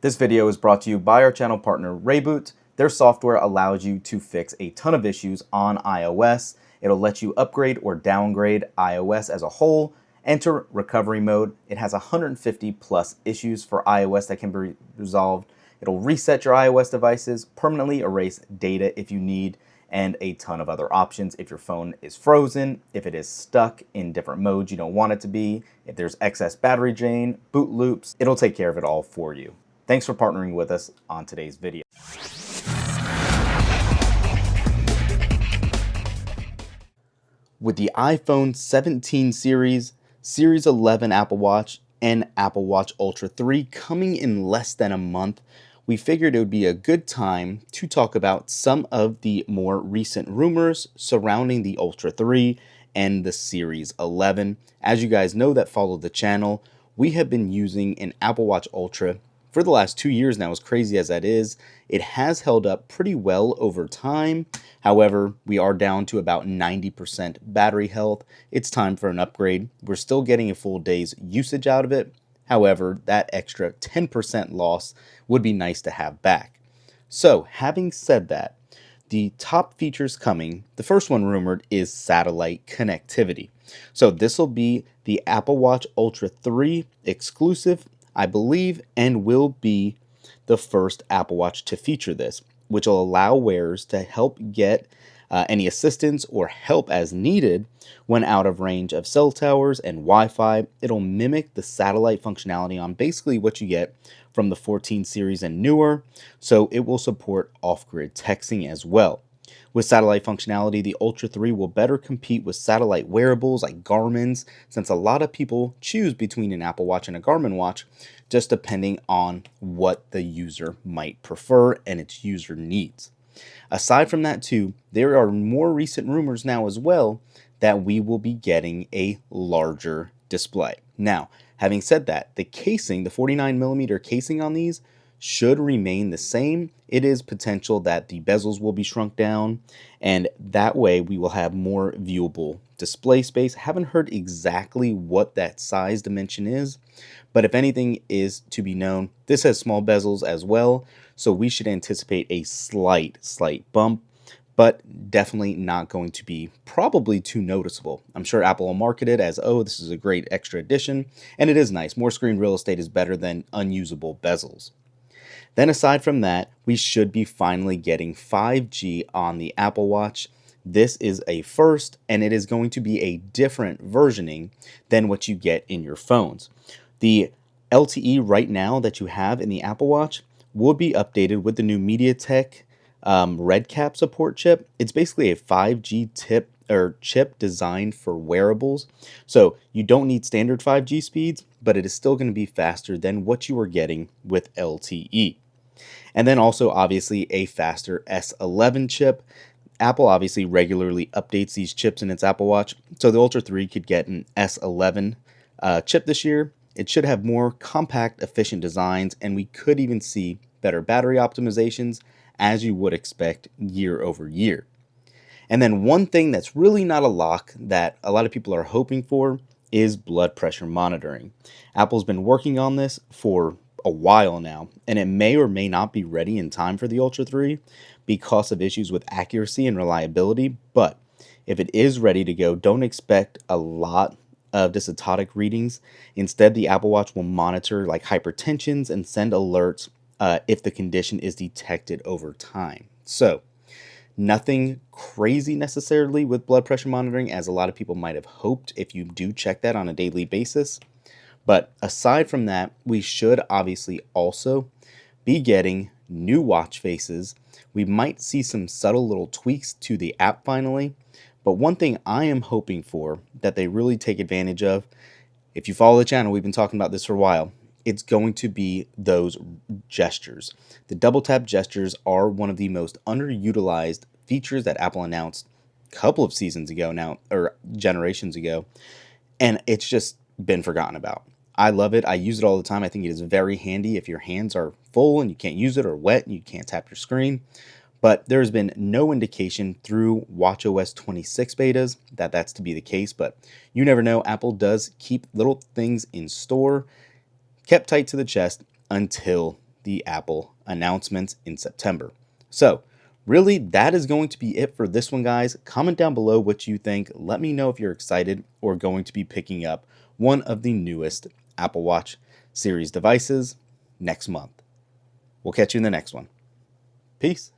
This video is brought to you by our channel partner Rayboot. Their software allows you to fix a ton of issues on iOS. It'll let you upgrade or downgrade iOS as a whole. Enter recovery mode. It has 150 plus issues for iOS that can be resolved. It'll reset your iOS devices, permanently erase data if you need, and a ton of other options if your phone is frozen, if it is stuck in different modes you don't want it to be, if there's excess battery drain, boot loops, it'll take care of it all for you. Thanks for partnering with us on today's video. With the iPhone 17 series, Series 11 Apple Watch, and Apple Watch Ultra 3 coming in less than a month, we figured it would be a good time to talk about some of the more recent rumors surrounding the Ultra 3 and the Series 11. As you guys know that follow the channel, we have been using an Apple Watch Ultra for the last 2 years now. As crazy as that is, it has held up pretty well over time. However, we are down to about 90% battery health. It's time for an upgrade. We're still getting a full day's usage out of it. However, that extra 10% loss would be nice to have back. So, having said that, the top features coming, the first one rumored is satellite connectivity. So this will be the Apple Watch Ultra 3 exclusive, I believe, and will be the first Apple Watch to feature this, which will allow wearers to help get any assistance or help as needed when out of range of cell towers and Wi-Fi. It'll mimic the satellite functionality on basically what you get from the 14 series and newer, so it will support off-grid texting as well. With satellite functionality, the Ultra 3 will better compete with satellite wearables like Garmin's, since a lot of people choose between an Apple Watch and a Garmin watch, just depending on what the user might prefer and its user needs. Aside from that too, there are more recent rumors now as well that we will be getting a larger display. Now, having said that, the casing, the 49mm casing on these, should remain the same. It is potential that the bezels will be shrunk down, and that way we will have more viewable display space. Haven't heard exactly what that size dimension is, but if anything is to be known, this has small bezels as well, so we should anticipate a slight bump, but definitely not going to be probably too noticeable. I'm sure Apple will market it as, oh, this is a great extra addition, and it is nice. More screen real estate is better than unusable bezels. Then aside from that, we should be finally getting 5G on the Apple Watch. This is a first, and it is going to be a different versioning than what you get in your phones. The LTE right now that you have in the Apple Watch will be updated with the new MediaTek RedCap support chip. It's basically a 5G chip designed for wearables. So you don't need standard 5G speeds, but it is still going to be faster than what you were getting with LTE. And then also obviously a faster S11 chip. Apple obviously regularly updates these chips in its Apple Watch, so the Ultra 3 could get an S11 chip this year. It should have more compact, efficient designs, and we could even see better battery optimizations, as you would expect year over year. And then one thing that's really not a lock that a lot of people are hoping for is blood pressure monitoring. Apple's been working on this for a while now, and it may or may not be ready in time for the Ultra 3 because of issues with accuracy and reliability, but if it is ready to go, don't expect a lot of dystotic readings. Instead, the Apple Watch will monitor like hypertensions and send alerts if the condition is detected over time. So nothing crazy necessarily with blood pressure monitoring, as a lot of people might have hoped if you do check that on a daily basis. But aside from that, we should obviously also be getting new watch faces. We might see some subtle little tweaks to the app finally. But one thing I am hoping for that they really take advantage of, if you follow the channel, we've been talking about this for a while, it's going to be those gestures. The double tap gestures are one of the most underutilized features that Apple announced a couple of seasons ago now, or generations ago, and it's just been forgotten about. I love it. I use it all the time. I think it is very handy if your hands are full and you can't use it, or wet and you can't tap your screen. But there's been no indication through watchOS 26 betas that that's to be the case, but you never know. Apple does keep little things in store, kept tight to the chest until the Apple announcements in September. So, really, that is going to be it for this one, guys. Comment down below what you think. Let me know if you're excited or going to be picking up one of the newest Apple Watch series devices next month. We'll catch you in the next one. Peace.